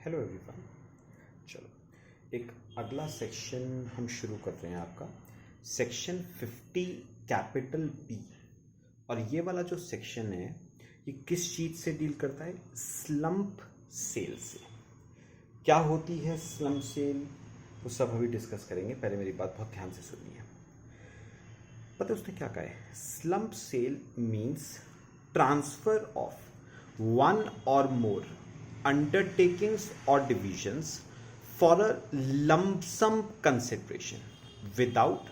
Hello everyone. चलो एक अगला सेक्शन हम शुरू कर रहे हैं आपका सेक्शन 50 कैपिटल बी। और ये वाला जो सेक्शन है ये किस चीज़ से डील करता है? स्लम्प सेल से। क्या होती है स्लम्प सेल वो सब अभी डिस्कस करेंगे। पहले मेरी बात बहुत ध्यान से सुनिए। पता है उसने क्या कहा है? Slump sale means transfer of one or more undertakings or divisions for a lump sum consideration without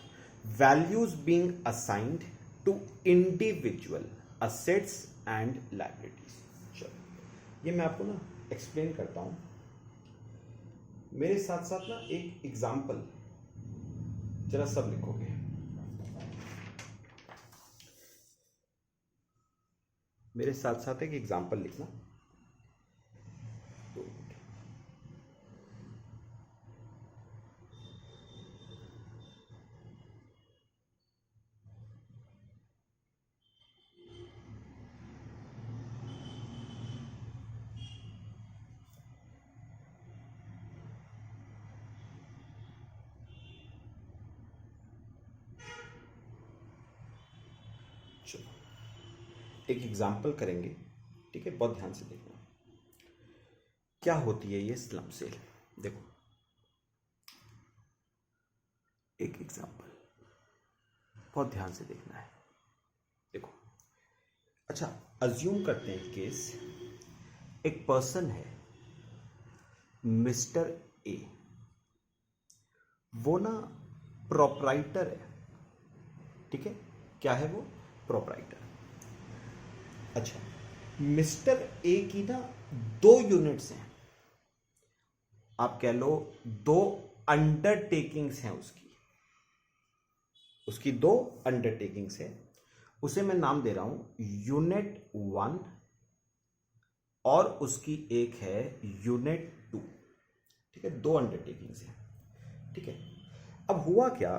values being assigned to individual assets and liabilities। चलो ये मैं आपको ना एक्सप्लेन करता हूं। मेरे साथ साथ ना एक एग्जाम्पल जरा सब लिखोगे। मेरे साथ साथ एक एग्जाम्पल लिखना। दो मिनट। चलो एक एग्जाम्पल करेंगे, ठीक है? बहुत ध्यान से देखना क्या होती है ये स्लम्प सेल। देखो एक एग्जाम्पल बहुत ध्यान से देखना है। देखो अच्छा, अज्यूम करते हैं केस एक पर्सन है मिस्टर ए। वो ना प्रोप्राइटर है, ठीक है? क्या है वो? प्रोप्राइटर। अच्छा, मिस्टर ए की ना दो यूनिट्स हैं, आप कह लो दो अंडरटेकिंग्स हैं उसकी दो अंडरटेकिंग्स है। उसे मैं नाम दे रहा हूं यूनिट 1 और उसकी एक है यूनिट 2, ठीक है? दो अंडरटेकिंग्स हैं, ठीक है? अब हुआ क्या,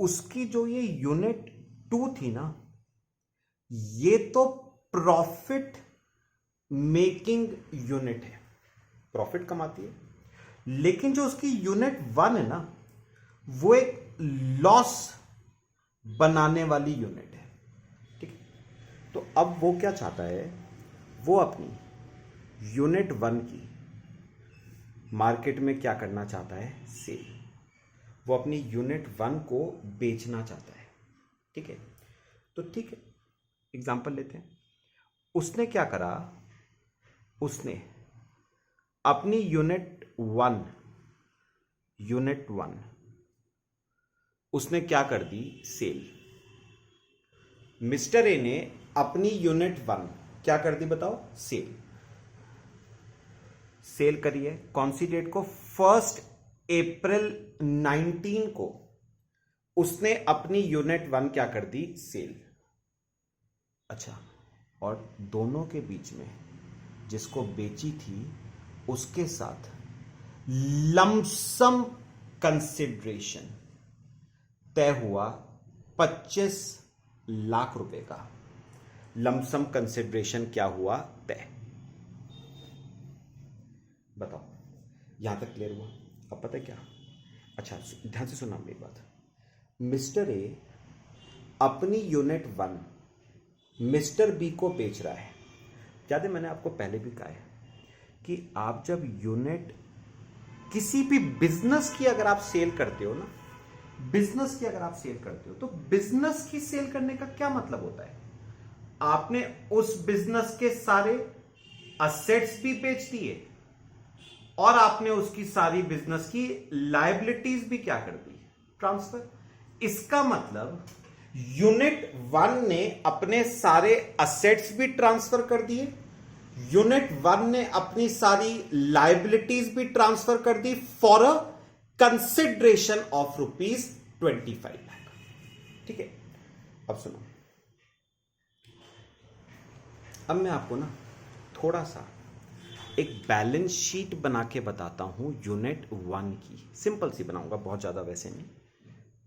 उसकी जो ये यूनिट 2 थी ना, ये तो प्रॉफिट मेकिंग यूनिट है, प्रॉफिट कमाती है। लेकिन जो उसकी यूनिट 1 है ना, वो एक लॉस बनाने वाली यूनिट है, ठीक है? तो अब वो क्या चाहता है? वो अपनी यूनिट 1 की मार्केट में क्या करना चाहता है? सेल। वो अपनी यूनिट 1 को बेचना चाहता है, ठीक है? तो ठीक है, एग्जांपल लेते हैं। उसने क्या करा? उसने अपनी यूनिट 1 उसने क्या कर दी? सेल। मिस्टर ए ने अपनी यूनिट 1 क्या कर दी? बताओ। सेल करी है। कौन सी डेट को? 1 अप्रैल 19 को उसने अपनी यूनिट 1 क्या कर दी? सेल। अच्छा, और दोनों के बीच में जिसको बेची थी उसके साथ लमसम कंसिडरेशन तय हुआ 25 लाख रुपए का। लमसम कंसिडरेशन क्या हुआ? तय। बताओ, यहां तक क्लियर हुआ? अब पता है क्या? अच्छा ध्यान से सुनना मेरी बात। मिस्टर ए अपनी यूनिट 1 मिस्टर बी को बेच रहा है। याद है मैंने आपको पहले भी कहा है कि आप जब यूनिट किसी भी बिजनेस की अगर आप सेल करते हो ना, बिजनेस की अगर आप सेल करते हो तो बिजनेस की सेल करने का क्या मतलब होता है? आपने उस बिजनेस के सारे असेट्स भी बेच दिए और आपने उसकी सारी बिजनेस की लायबिलिटीज भी क्या कर दी? ट्रांसफर। इसका मतलब यूनिट 1 ने अपने सारे असेट्स भी ट्रांसफर कर दिए, यूनिट 1 ने अपनी सारी लायबिलिटीज भी ट्रांसफर कर दी for a consideration of ₹25 lakh, ठीक है? अब सुनो, अब मैं आपको ना थोड़ा सा एक बैलेंस शीट बना के बताता हूं यूनिट 1 की। सिंपल सी बनाऊंगा, बहुत ज्यादा वैसे नहीं।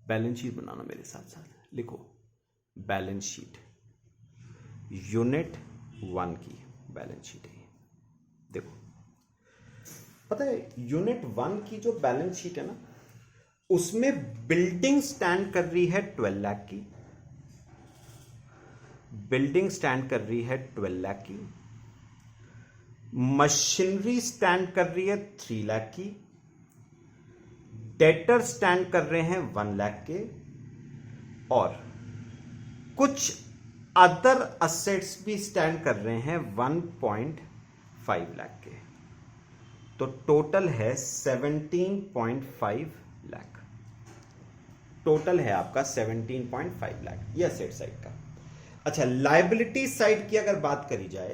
बैलेंस शीट बनाना मेरे साथ साथ। लिखो बैलेंस शीट, यूनिट 1 की बैलेंस शीट है। देखो पता है यूनिट 1 की जो बैलेंस शीट है ना, उसमें बिल्डिंग स्टैंड कर रही है 12 लाख की, बिल्डिंग स्टैंड कर रही है 12 लाख की, मशीनरी स्टैंड कर रही है 3 लाख की, डेटर स्टैंड कर रहे हैं 1 लाख के, और कुछ अदर असेट्स भी स्टैंड कर रहे हैं 1.5 लाख के। तो टोटल है 17.5 लाख। टोटल है आपका 17.5 लाख, ये असेट साइड का। अच्छा, लायबिलिटी साइड की अगर बात करी जाए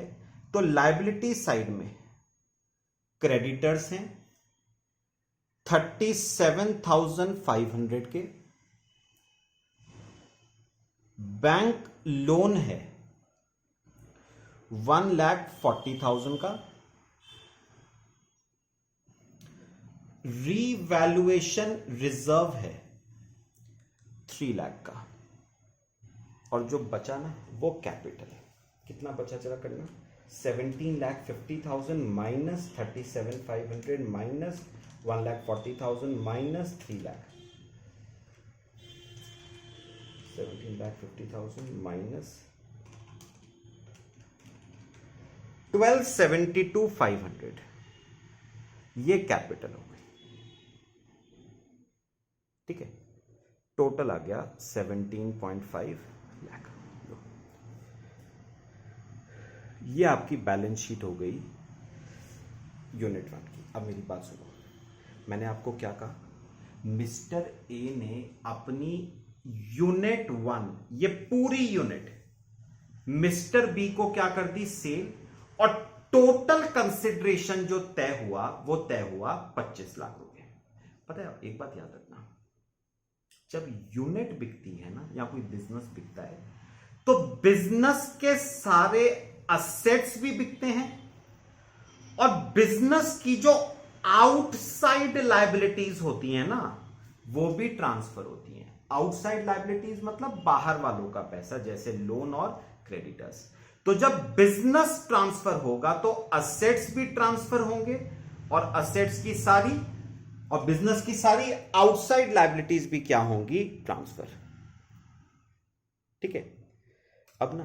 तो लायबिलिटी साइड में क्रेडिटर्स हैं 37,500 के, बैंक लोन है 1,40,000 का, रीवैल्यूएशन रिजर्व है 3 लाख का, और जो बचा ना वो कैपिटल है। कितना बचा चला करना, 17,50,000 minus 37,500 minus 1,40,000 minus 3 lakh, 17,50,000 minus 12,72,500, ये कैपिटल हो गई। ठीक है, टोटल आ गया 17.5 लाख। ये आपकी बैलेंस शीट हो गई यूनिट 1 की। अब मेरी बात सुनो, मैंने आपको क्या कहा, मिस्टर ए ने अपनी यूनिट 1, ये पूरी यूनिट मिस्टर बी को क्या कर दी, सेल, और टोटल कंसिडरेशन जो तय हुआ वो तय हुआ 25 लाख रुपए। पता है, एक बात याद रखना, जब यूनिट बिकती है ना या कोई बिजनेस बिकता है तो बिजनेस के सारे असेट्स भी बिकते हैं और बिजनेस की जो आउटसाइड लायबिलिटीज होती हैं ना वो भी ट्रांसफर होती हैं। आउटसाइड लायबिलिटीज मतलब बाहर वालों का पैसा, जैसे लोन और क्रेडिटर्स। तो जब बिजनेस ट्रांसफर होगा तो असेट्स भी ट्रांसफर होंगे, और असेट्स की सारी और बिजनेस की सारी आउटसाइड लायबिलिटीज भी क्या होंगी, ट्रांसफर। ठीक है, अब ना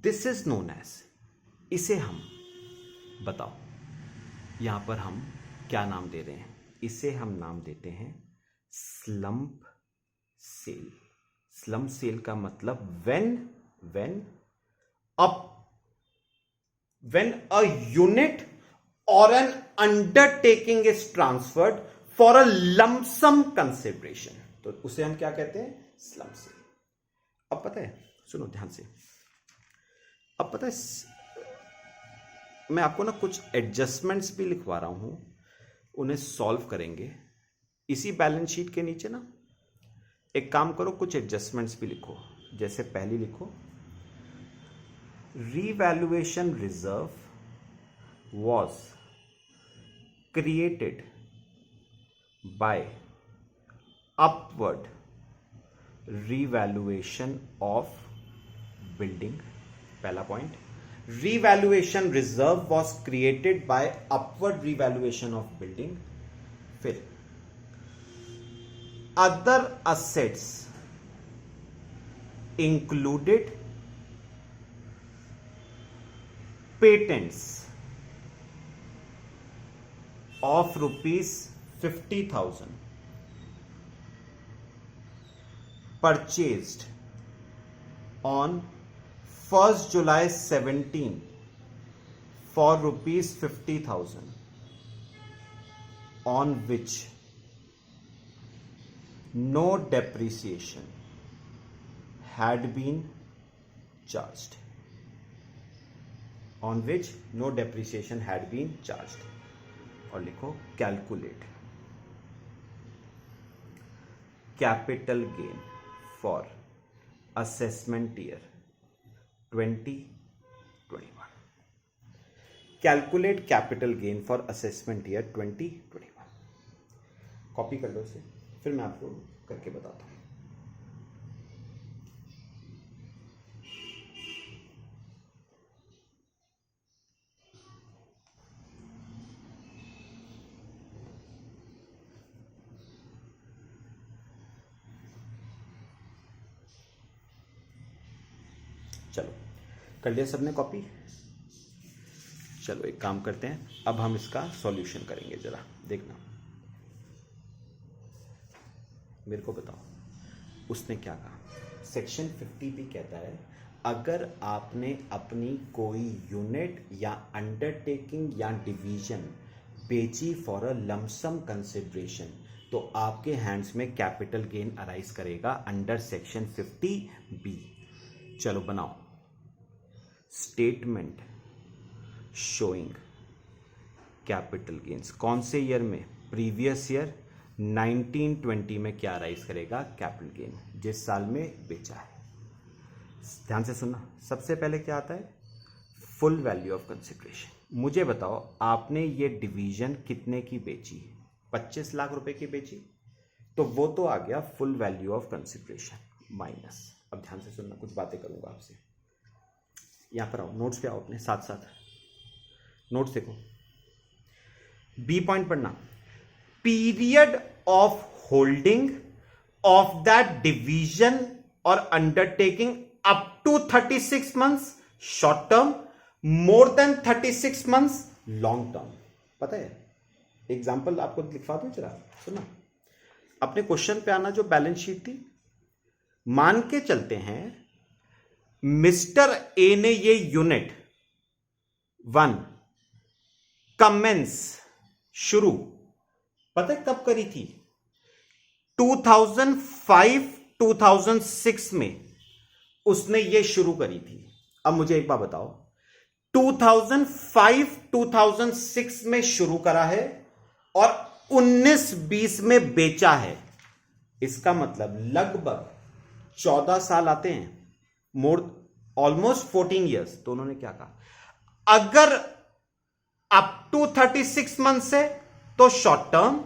दिस इज नोन एज, इसे हम बताओ यहां पर हम क्या नाम दे रहे हैं, इसे हम नाम देते हैं स्लम्प सेल। स्लम्प सेल का मतलब when a unit or an undertaking is transferred for a lump sum consideration, तो उसे हम क्या कहते हैं, स्लम्प सेल। अब पता है, सुनो ध्यान से, अब पता है मैं आपको ना कुछ एडजस्टमेंट्स भी लिखवा रहा हूं, उन्हें सॉल्व करेंगे इसी बैलेंस शीट के नीचे ना। एक काम करो, कुछ एडजस्टमेंट्स भी लिखो। जैसे पहली लिखो, revaluation reserve was created by upward revaluation of building। पहला point, revaluation reserve was created by upward revaluation of building। फिर other assets included patents of ₹50,000 purchased on 1st July 17 for ₹50,000, on which no depreciation had been charged, on which no depreciation had been charged। और लिखो calculate capital gain for assessment year 2021। Calculate capital gain for assessment year 2021। Copy कर लो इसे, फिर मैं आपको करके बताता हूं। चलो कर लिया सबने कॉपी। चलो एक काम करते हैं, अब हम इसका सॉल्यूशन करेंगे, जरा देखना, मेरे को बताओ उसने क्या कहा। सेक्शन 50 भी कहता है अगर आपने अपनी कोई यूनिट या अंडरटेकिंग या डिवीजन बेची फॉर अ लमसम कंसिडरेशन तो आपके हैंड्स में कैपिटल गेन अराइज करेगा अंडर सेक्शन 50 बी। चलो बनाओ स्टेटमेंट शोइंग कैपिटल गेन्स। कौन से ईयर में? प्रीवियस ईयर 1920 में क्या अराइज करेगा? कैपिटल गेन, जिस साल में बेचा है। ध्यान से सुनना, सबसे पहले क्या आता है? Full value of consideration. मुझे बताओ आपने ये डिवीजन कितने की बेची? 25 लाख रुपए की बेची, तो वो तो आ गया full value of consideration minus. अब ध्यान से सुनना, कुछ बातें करूंगा आपसे। यहां पर आओ, नोट्स पे आओ अपने साथ साथ, नोट्स देखो। बी पॉइंट पढ़ना, period of holding of that division और undertaking up to 36 months short term, more than 36 months long term. पता है, एग्जाम्पल आपको लिखवा दूं, जरा सुना। अपने क्वेश्चन पे आना, जो बैलेंस शीट थी, मान के चलते हैं मिस्टर ए ने ये यूनिट 1 कमेंस शुरू, पता है कब करी थी? 2005-2006 में उसने ये शुरू करी थी। अब मुझे एक बात बताओ, 2005-2006 में शुरू करा है और 19-20 में बेचा है, इसका मतलब लगभग 14 साल आते हैं, ऑलमोस्ट 14 ईयर्स। तो उन्होंने क्या कहा, अगर अप टू 36 मंथ है तो शॉर्ट टर्म,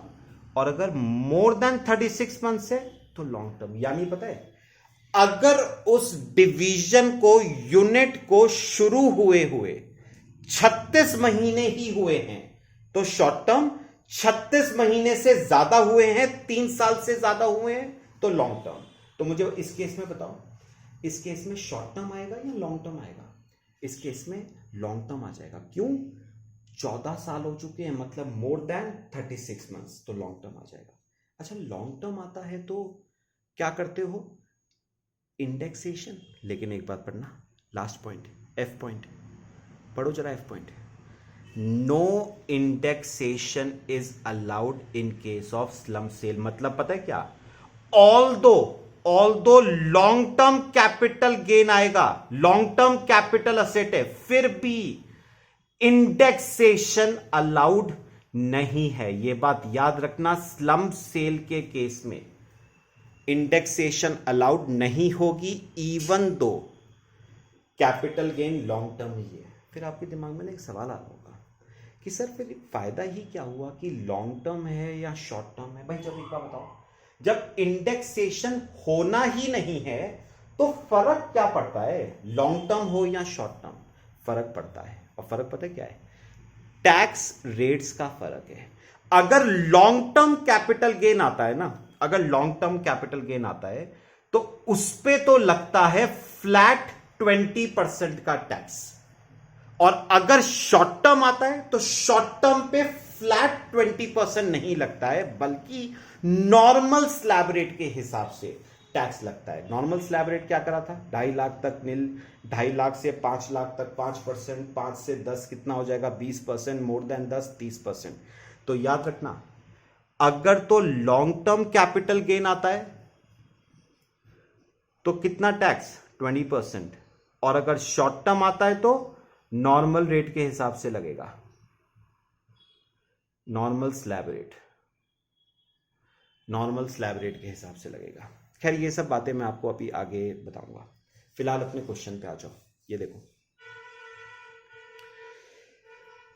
और अगर मोर देन 36 मंथ है तो लॉन्ग टर्म। यानी पता है, अगर उस डिवीजन को, यूनिट को शुरू हुए 36 महीने ही हुए हैं तो शॉर्ट टर्म, 36 महीने से ज्यादा हुए हैं, 3 साल से ज्यादा हुए हैं तो लॉन्ग टर्म। तो मुझे इस केस में बताओ, इस केस में शॉर्ट टर्म आएगा या लॉन्ग टर्म आएगा? इस केस में लॉन्ग टर्म आ जाएगा। क्यों? 14 साल हो चुके हैं, मतलब मोर देन 36 मंथ्स, तो लॉन्ग टर्म आ जाएगा। अच्छा, लॉन्ग टर्म आता है तो क्या करते हो? इंडेक्सेशन। लेकिन एक बात पढ़ना, लास्ट पॉइंट, एफ पॉइंट पढ़ो जरा, F point. No indexation is allowed in case of slum sale. मतलब पता है क्या? Although long term capital gain आएगा, लॉन्ग टर्म कैपिटल असेट है, फिर भी इंडेक्सेशन अलाउड नहीं है। यह बात याद रखना, स्लम सेल के केस में इंडेक्सेशन अलाउड नहीं होगी, even though capital gain long term ही है। फिर आपके दिमाग में ना एक सवाल आ रहा होगा कि सर फिर फायदा ही क्या हुआ कि लॉन्ग टर्म है या शॉर्ट टर्म है? भाई जब एक बार बताओ, जब इंडेक्सेशन होना ही नहीं है तो फर्क क्या पड़ता है? लॉन्ग टर्म हो या शॉर्ट टर्म, फर्क पड़ता है। और फर्क पता है क्या है? टैक्स रेट्स का फर्क है। अगर लॉन्ग टर्म कैपिटल गेन आता है ना, अगर लॉन्ग टर्म कैपिटल गेन आता है तो उस पे तो लगता है फ्लैट 20% का टैक्स, और अगर शॉर्ट टर्म आता है तो शॉर्ट टर्म पे फ्लैट 20% नहीं लगता है, बल्कि नॉर्मल स्लैब रेट के हिसाब से टैक्स लगता है। नॉर्मल स्लैब रेट क्या करा था? 2.5 लाख तक नील, 2.5 लाख से 5 लाख तक 5%, 5 से 10 कितना हो जाएगा? 20%, मोर देन 10 30%। तो याद रखना, अगर तो लॉन्ग टर्म कैपिटल गेन आता है तो कितना टैक्स? 20%, और अगर शॉर्ट टर्म आता है तो नॉर्मल रेट के हिसाब से लगेगा, नॉर्मल स्लैब रेट के हिसाब से लगेगा। खैर ये सब बातें मैं आपको अभी आगे बताऊंगा, फिलहाल अपने क्वेश्चन पे आ जाओ। ये देखो,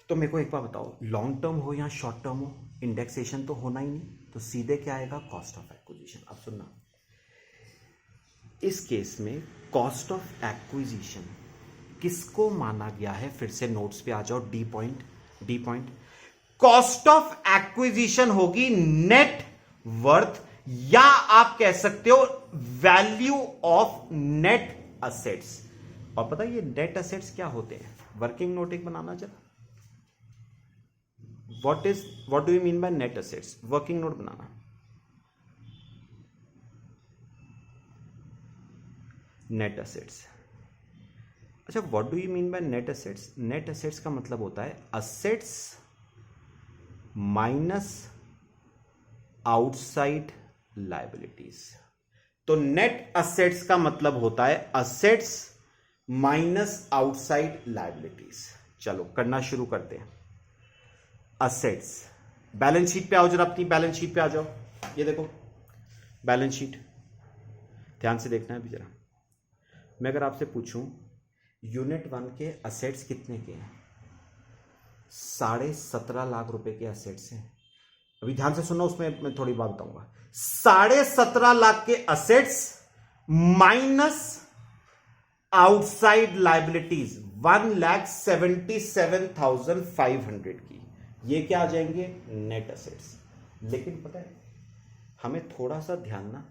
तो मेरे को एक बार बताओ, लॉन्ग टर्म हो या शॉर्ट टर्म हो, इंडेक्सेशन तो होना ही नहीं, तो सीधे क्या आएगा? Cost of acquisition. अब सुनना, इस केस में कॉस्ट ऑफ एक्विजिशन किसको माना गया है? फिर से नोट्स पे आ जाओ, D point. Cost of acquisition होगी नेट वर्थ, या आप कह सकते हो वैल्यू ऑफ नेट असेट्स। और पता है ये नेट असेट्स क्या होते हैं? वर्किंग नोट एक बनाना जरा। What do you mean by net assets? Working note बनाना। Net assets. अच्छा, what do you mean by net assets? Net assets का मतलब होता है असेट्स माइनस आउटसाइड लायबिलिटीज। तो नेट असेट्स का मतलब होता है असेट्स माइनस आउटसाइड लायबिलिटीज। चलो करना शुरू करते हैं। असेट्स, बैलेंस शीट पे आओ जरा, अपनी बैलेंस शीट पे आ जाओ। ये देखो बैलेंस शीट, ध्यान से देखना है अभी जरा। मैं अगर आपसे पूछूं यूनिट 1 के असेट्स कितने के हैं? 17.5 लाख रुपए के असेट्स हैं। अभी ध्यान से सुनो, उसमें मैं थोड़ी बात बताऊंगा। 17.5 लाख के असेट्स माइनस आउटसाइड लायबिलिटीज 1,77,500 की, ये क्या आ जाएंगे? Net assets. लेकिन पता है हमें थोड़ा सा ध्यान ना,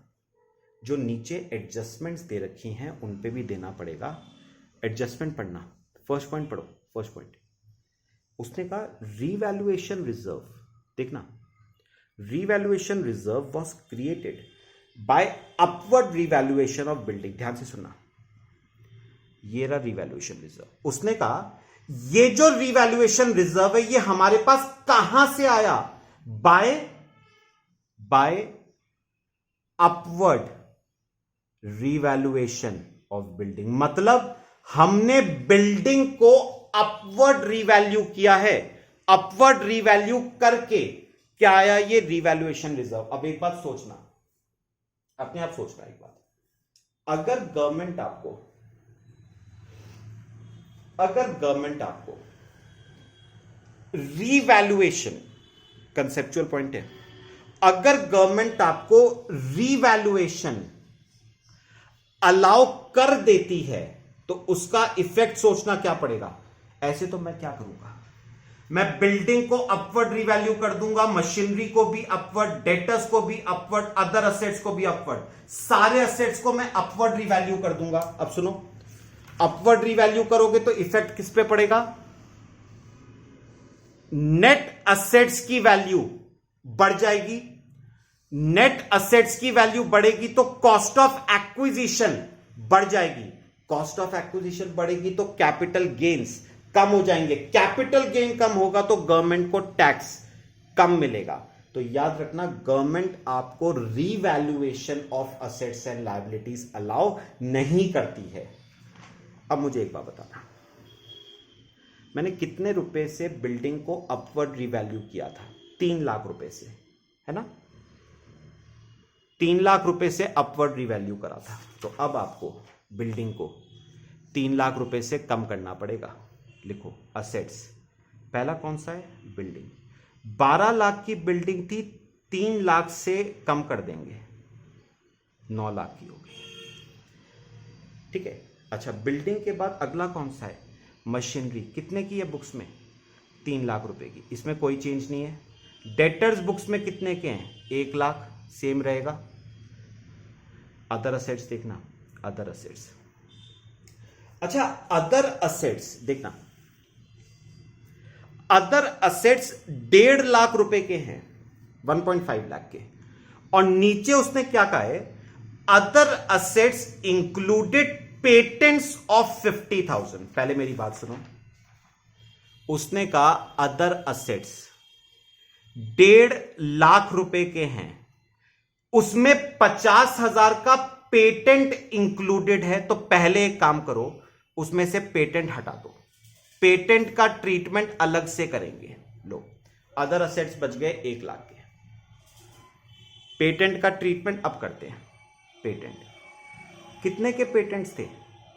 जो नीचे एडजस्टमेंट्स दे रखी हैं उन पे भी देना पड़ेगा। एडजस्टमेंट पढ़ना, फर्स्ट पॉइंट पढ़ो। फर्स्ट पॉइंट उसने कहा रीवैल्यूएशन रिजर्व। देखना, revaluation reserve was created by upward revaluation of building. ध्यान से सुनना, ये रहा रीवैल्यूएशन रिजर्व। उसने कहा ये जो रीवैल्यूएशन रिजर्व है ये हमारे पास कहां से आया? By upward revaluation of building. मतलब हमने बिल्डिंग को अपवर्ड रीवैल्यू किया है। अपवर्ड रीवैल्यू करके क्या आया? ये रीवैल्यूएशन रिजर्व। अब एक बात सोचना, अपने आप सोचना एक बात, अगर गवर्नमेंट आपको रीवैल्यूएशन, कंसेप्चुअल पॉइंट है, अगर गवर्नमेंट आपको रीवैल्यूएशन अलाउ कर देती है तो उसका इफेक्ट सोचना क्या पड़ेगा। ऐसे तो मैं क्या करूंगा, मैं बिल्डिंग को अपवर्ड रिवैल्यू कर दूंगा, मशीनरी को भी अपवर्ड, डेटर्स को भी अपवर्ड, अदर असेट्स को भी अपवर्ड, सारे असेट्स को मैं अपवर्ड रिवैल्यू कर दूंगा। अब सुनो, अपवर्ड रिवैल्यू करोगे तो इफेक्ट किस पे पड़ेगा? नेट असेट्स की वैल्यू बढ़ जाएगी। नेट असेट्स की वैल्यू बढ़ेगी तो कॉस्ट ऑफ एक्विजिशन बढ़ जाएगी। कॉस्ट ऑफ एक्विजिशन बढ़ेगी तो कैपिटल गेन्स कम हो जाएंगे। कैपिटल गेन कम होगा तो गवर्नमेंट को टैक्स कम मिलेगा। तो याद रखना, गवर्नमेंट आपको revaluation of assets and liabilities allow नहीं करती है। अब मुझे एक बात बताना, मैंने कितने रुपए से बिल्डिंग को अपवर्ड रिवैल्यू किया था? 3 लाख रुपए से, है ना? 3 लाख रुपए से अपवर्ड रिवैल्यू करा था। तो अब आपको बिल्डिंग को 3 लाख रुपए से कम करना पड़ेगा। लिखो असेट्स, पहला कौन सा है? बिल्डिंग। 12 लाख की बिल्डिंग थी, 3 लाख से कम कर देंगे, 9 लाख की होगी। ठीक है। अच्छा, बिल्डिंग के बाद अगला कौन सा है? मशीनरी। कितने की है बुक्स में? 3 लाख रुपए की, इसमें कोई चेंज नहीं है। डेटर्स बुक्स में कितने के हैं? 1 लाख, सेम रहेगा। अदर असेट्स देखना, अदर असेट्स। अच्छा, अदर असेट्स देखना, अदर असेट्स 1.5 लाख रुपए के हैं, 1.5 लाख के। और नीचे उसने क्या कहा है? Other assets included patents of 50,000। पहले मेरी बात सुनो, उसने कहा अदर असेट्स 1.5 लाख रुपए के हैं, उसमें 50,000 का पेटेंट इंक्लूडेड है। तो पहले एक काम करो, उसमें से पेटेंट हटा दो, पेटेंट का ट्रीटमेंट अलग से करेंगे। लो, अदर असेट्स बच गए 1 लाख के, पेटेंट का ट्रीटमेंट अब करते हैं। पेटेंट कितने के पेटेंट्स थे?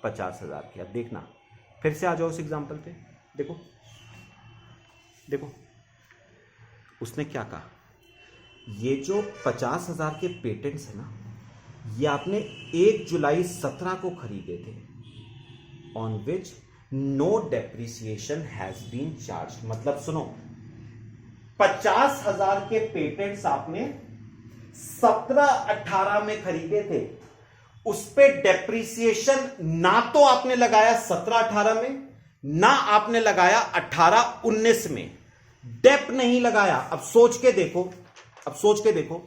50,000 के। अब देखना, फिर से आ जाओ उस एग्जांपल पे। देखो देखो, उसने क्या कहा? ये जो 50,000 के पेटेंट्स है ना, ये आपने 1 जुलाई 17 को खरीदे थे, on which no depreciation has been charge. मतलब सुनो, 50,000 के पेटेंट्स आपने 17-18 में खरीदे थे, उस पे डेप्रीसिएशन ना तो आपने लगाया 17-18 में, ना आपने लगाया 18-19 में, डेप नहीं लगाया। अब सोच के देखो,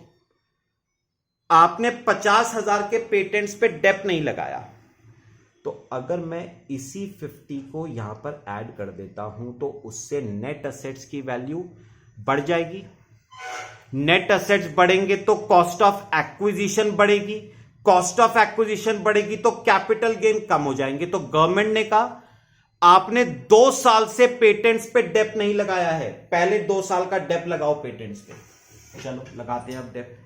आपने 50,000 के पेटेंट्स पे डेप नहीं लगाया, तो अगर मैं इसी 50 को यहां पर ऐड कर देता हूं तो उससे नेट असेट्स की वैल्यू बढ़ जाएगी। नेट असेट्स बढ़ेंगे तो कॉस्ट ऑफ एक्विजिशन बढ़ेगी, कॉस्ट ऑफ एक्विजिशन बढ़ेगी तो कैपिटल गेन कम हो जाएंगे। तो गवर्नमेंट ने कहा आपने 2 साल से पेटेंट्स पे डेप नहीं लगाया है, पहले 2 साल का डेप लगाओ पेटेंट्स पे। चलो लगाते हैं अब डेप।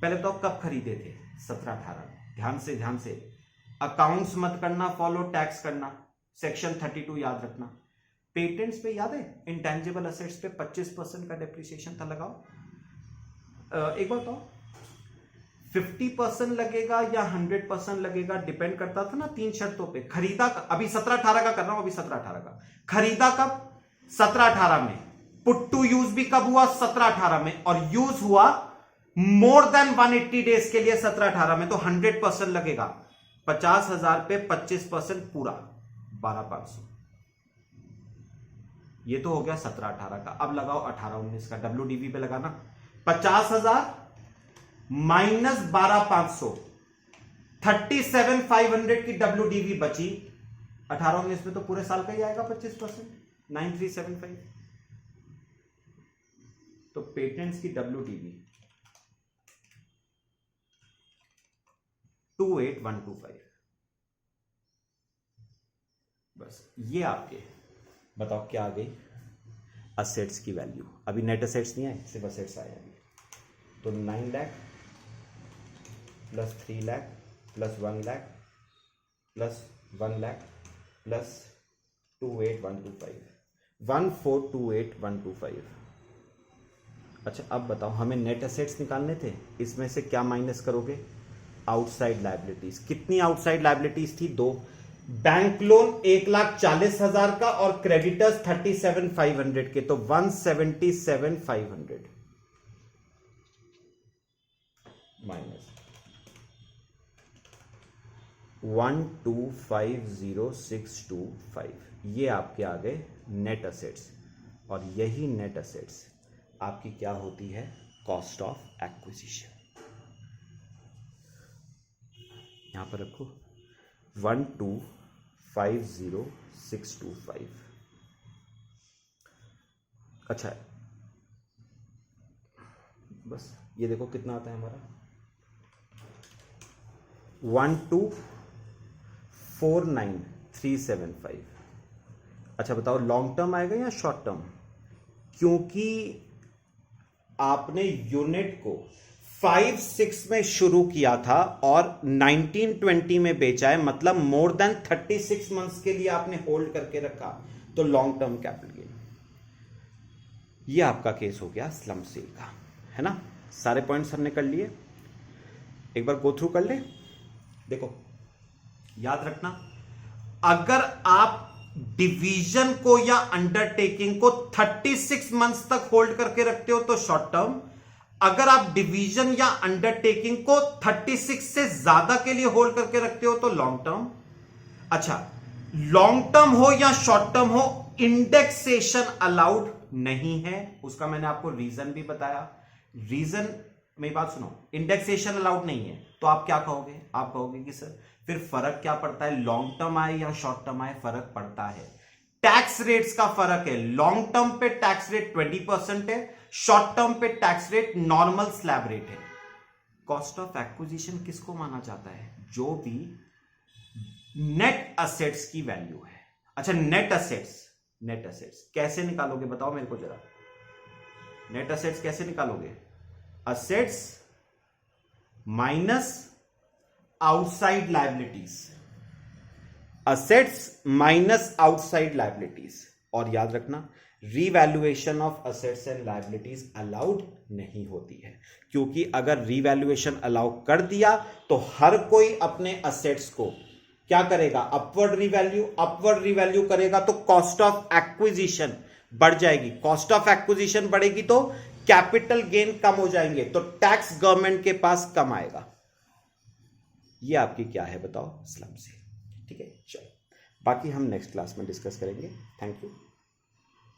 पहले तो आप कब खरीदे थे? 17-18। ध्यान से अकाउंट्स मत करना, फॉलो टैक्स करना, सेक्शन 32 याद रखना। पेटेंट्स पे याद है इंटेंजिबल असेट्स पे 25% का डेप्रिसिएशन था, लगाओ। एक बार बताओ 50% लगेगा या 100% लगेगा, डिपेंड करता था ना 3 शर्तों पे। खरीदा अभी 17-18 का कर रहा हूं, अभी 17-18 का खरीदा कब? 17-18 में। पुट टू यूज भी कब हुआ? 17-18 में। और यूज हुआ मोर देन 180 डेज के लिए 17-18 में, तो 100% लगेगा। 50,000 पे 25% पूरा 12,500। ये तो हो गया 17-18 का। अब लगाओ 18-19 का, WDV पे लगाना। 50,000 माइनस 12,500, 37,500 की WDV बची। 18-19 में तो पूरे साल का ही आएगा 25%, 9,375। तो पेटेंट्स की WDV 28,125। बस ये आपके, बताओ क्या आ गई? असेट्स की वैल्यू। अभी नेट असेट्स नहीं आए, सिर्फ असेट्स आए अभी। तो 9 lakh plus 3 lakh plus 1 lakh plus 1 lakh plus 28,125, 1428,125। अच्छा अब बताओ, हमें नेट असेट्स निकालने थे, इसमें से क्या माइनस करोगे? Outside liabilities. कितनी आउटसाइड लायबिलिटीज थी? 2। बैंक लोन 1,40,000 का और क्रेडिटर्स 37,500 के, तो 177,500 माइनस 1250625। ये आपके आ गए नेट असेट्स। और यही नेट असेट्स आपकी क्या होती है? Cost of acquisition. यहां पर रखो 1250625। अच्छा बस ये देखो कितना आता है हमारा, 1249375। अच्छा बताओ लॉन्ग टर्म आएगा या शॉर्ट टर्म? क्योंकि आपने यूनिट को 5-6 में शुरू किया था और 19-20 में बेचा है, मतलब मोर देन 36 मंथ्स के लिए आपने होल्ड करके रखा, तो लॉन्ग टर्म कैपिटल गेन। ये आपका केस हो गया स्लम सेल का, है ना। सारे पॉइंट्स हमने कर लिए, एक बार गो थ्रू कर ले। देखो याद रखना, अगर आप डिवीजन को या अंडरटेकिंग को 36 मंथ्स तक होल्ड करके रखते हो तो शॉर्ट टर्म, अगर आप डिवीजन या अंडरटेकिंग को 36 से ज्यादा के लिए होल्ड करके रखते हो तो लॉन्ग टर्म। अच्छा लॉन्ग टर्म हो या शॉर्ट टर्म हो, इंडेक्सेशन अलाउड नहीं है, उसका मैंने आपको रीजन भी बताया। रीजन, मेरी बात सुनो, इंडेक्सेशन अलाउड नहीं है तो आप क्या कहोगे? आप कहोगे कि सर फिर फर्क क्या पड़ता है, लॉन्ग टर्म आए या शॉर्ट टर्म आए? फर्क पड़ता है, टैक्स रेट्स का फर्क है। लॉन्ग टर्म पे टैक्स रेट 20% है, शॉर्ट टर्म पे tax rate normal slab rate है। कॉस्ट ऑफ एक्विजिशन किसको माना जाता है? जो भी नेट असेट्स की वैल्यू है। अच्छा नेट असेट्स कैसे निकालोगे बताओ मेरे को जरा, नेट असेट्स कैसे निकालोगे? Assets minus outside liabilities, assets minus outside liabilities. और याद रखना revaluation of assets and liabilities allowed नहीं होती है, क्योंकि अगर रीवैल्यूएशन अलाउ कर दिया तो हर कोई अपने असेट्स को क्या करेगा? अपवर्ड रिवैल्यू करेगा, तो कॉस्ट ऑफ एक्विजिशन बढ़ जाएगी। कॉस्ट ऑफ एक्विजिशन बढ़ेगी तो कैपिटल गेन कम हो जाएंगे, तो टैक्स गवर्नमेंट के पास कम आएगा। ये आपकी क्या है बताओ, स्लम्स है। ठीक है, चलो बाकी हम नेक्स्ट क्लास में डिस्कस करेंगे। Thank you.